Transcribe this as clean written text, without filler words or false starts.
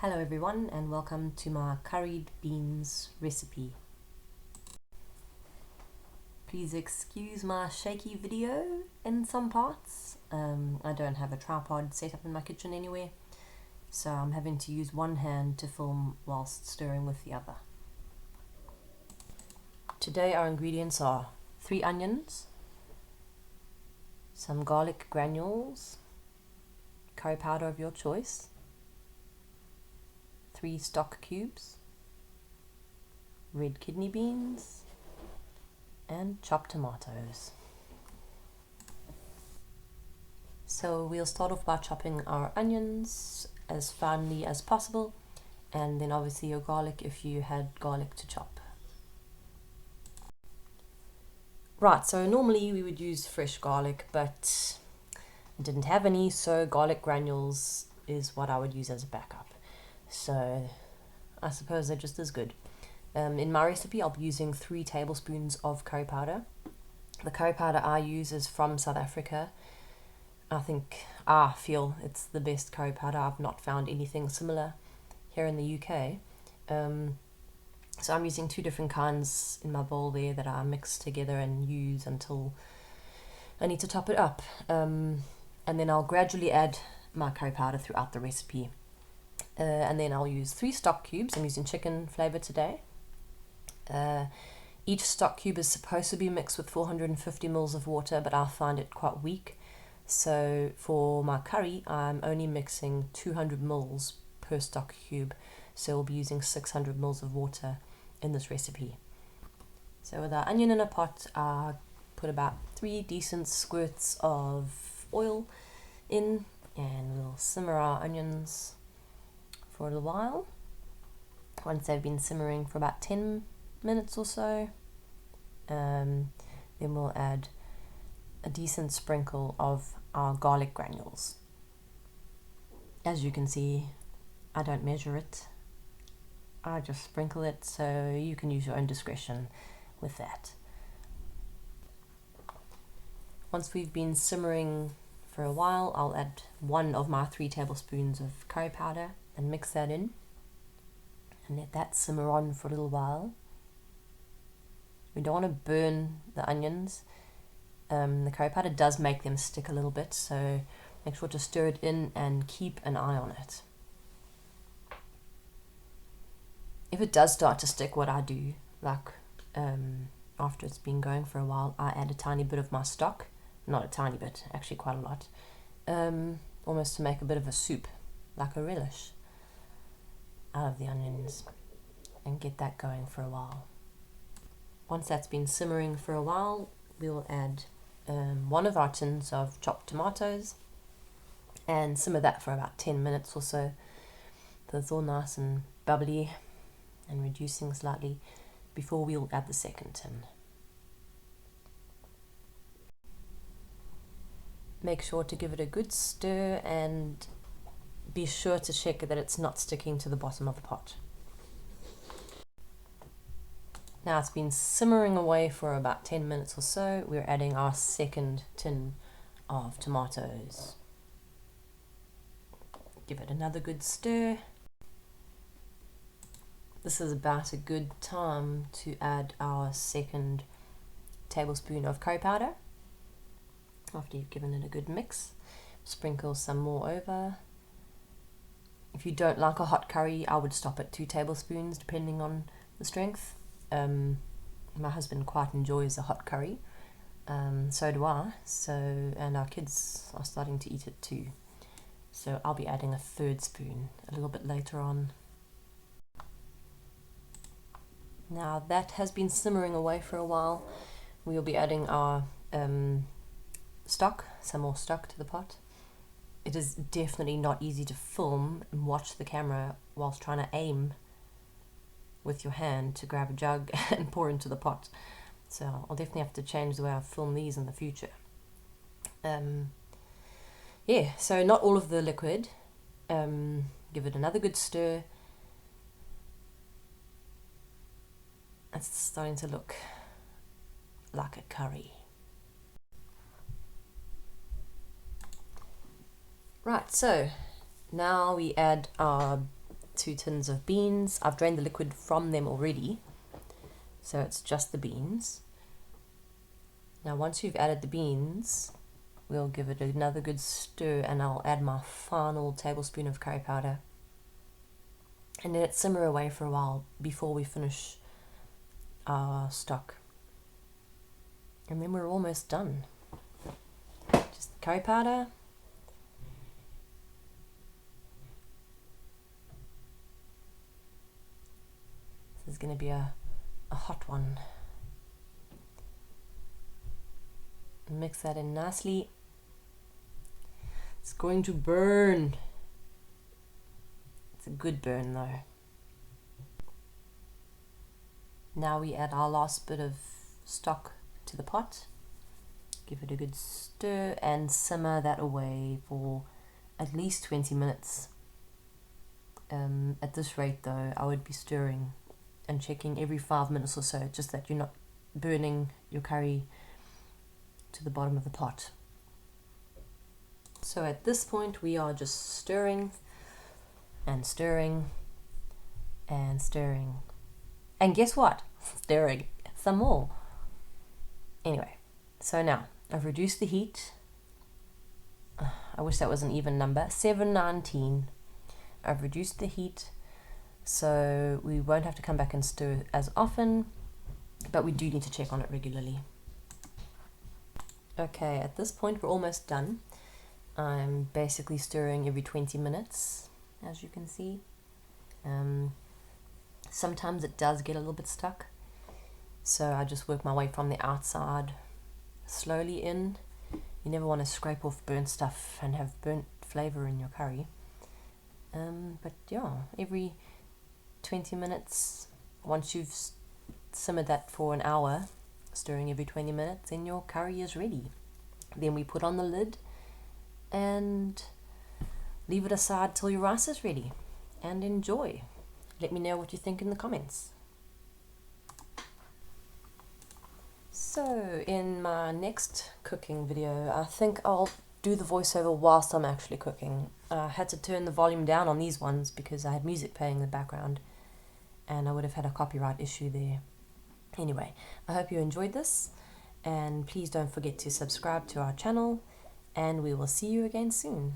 Hello everyone and welcome to my curried beans recipe. Please excuse my shaky video in some parts. I don't have a tripod set up in my kitchen anywhere, so I'm having to use one hand to film whilst stirring with the other. Today our ingredients are 3 onions, some garlic granules, curry powder of your choice, 3 stock cubes, red kidney beans, and chopped tomatoes. So we'll start off by chopping our onions as finely as possible, and then obviously your garlic if you had garlic to chop. Right, so normally we would use fresh garlic, but I didn't have any, so garlic granules is what I would use as a backup. So I suppose they're just as good. In my recipe I'll be using 3 tablespoons of curry powder. The curry powder I use is from South Africa. I feel it's the best curry powder. I've not found anything similar here in the UK. So I'm using 2 different kinds in my bowl there that I mix together and use until I need to top it up. And then I'll gradually add my curry powder throughout the recipe. And then I'll use 3 stock cubes. I'm using chicken flavor today. Each stock cube is supposed to be mixed with 450 ml of water, but I find it quite weak. So for my curry, I'm only mixing 200 ml per stock cube. So we'll be using 600 ml of water in this recipe. So with our onion in a pot, I put about 3 decent squirts of oil in, and we'll simmer our onions for a little while. Once they've been simmering for about 10 minutes or so, then we'll add a decent sprinkle of our garlic granules. As you can see, I don't measure it, I just sprinkle it, so you can use your own discretion with that. Once we've been simmering for a while, I'll add 1 of my 3 tablespoons of curry powder and mix that in and let that simmer on for a little while. We don't want to burn the onions. The curry powder does make them stick a little bit, so make sure to stir it in and keep an eye on it. If it does start to stick, what I do, like after it's been going for a while, I add a tiny bit of my stock. Not a tiny bit, actually quite a lot, almost to make a bit of a soup, like a relish, out of the onions, and get that going for a while. Once that's been simmering for a while, we'll add 1 of our tins of chopped tomatoes and simmer that for about 10 minutes or so. So it's all nice and bubbly and reducing slightly before we'll add the second tin. Make sure to give it a good stir and be sure to check that it's not sticking to the bottom of the pot. Now it's been simmering away for about 10 minutes or so. We're adding our second tin of tomatoes. Give it another good stir. This is about a good time to add our 2nd tablespoon of curry powder. After you've given it a good mix, sprinkle some more over. If you don't like a hot curry, I would stop at 2 tablespoons depending on the strength. My husband quite enjoys a hot curry, so do I, and our kids are starting to eat it too. So I'll be adding a 3rd spoon a little bit later on. Now that has been simmering away for a while, we'll be adding our stock, some more stock to the pot. It is definitely not easy to film and watch the camera whilst trying to aim with your hand to grab a jug and pour into the pot. So I'll definitely have to change the way I film these in the future. Yeah, so not all of the liquid. Give it another good stir. It's starting to look like a curry. Right, so now we add our 2 tins of beans. I've drained the liquid from them already, so it's just the beans. Now once you've added the beans, we'll give it another good stir, and I'll add my final tablespoon of curry powder and let it simmer away for a while before we finish our stock. And then we're almost done. Just curry powder, this is going to be a hot one. Mix that in nicely. It's going to burn. It's a good burn though. Now we add our last bit of stock to the pot. Give it a good stir and simmer that away for at least 20 minutes. At this rate though, I would be stirring and checking every 5 minutes or so, just that you're not burning your curry to the bottom of the pot. So at this point we are just stirring and stirring and stirring, and guess what? Stirring some more. Anyway, so now I've reduced the heat. I wish that was an even number. 719. I've reduced the heat so we won't have to come back and stir as often, but we do need to check on it regularly. Okay, at this point we're almost done. I'm basically stirring every 20 minutes, as you can see. Sometimes it does get a little bit stuck, so I just work my way from the outside slowly in. You never want to scrape off burnt stuff and have burnt flavour in your curry. But yeah, every 20 minutes, once you've simmered that for an hour, stirring every 20 minutes, then your curry is ready. Then we put on the lid and leave it aside till your rice is ready, and enjoy. Let me know what you think in the comments. So in my next cooking video, I think I'll do the voiceover whilst I'm actually cooking. I had to turn the volume down on these ones because I had music playing in the background and I would have had a copyright issue there. Anyway, I hope you enjoyed this, and please don't forget to subscribe to our channel, and we will see you again soon.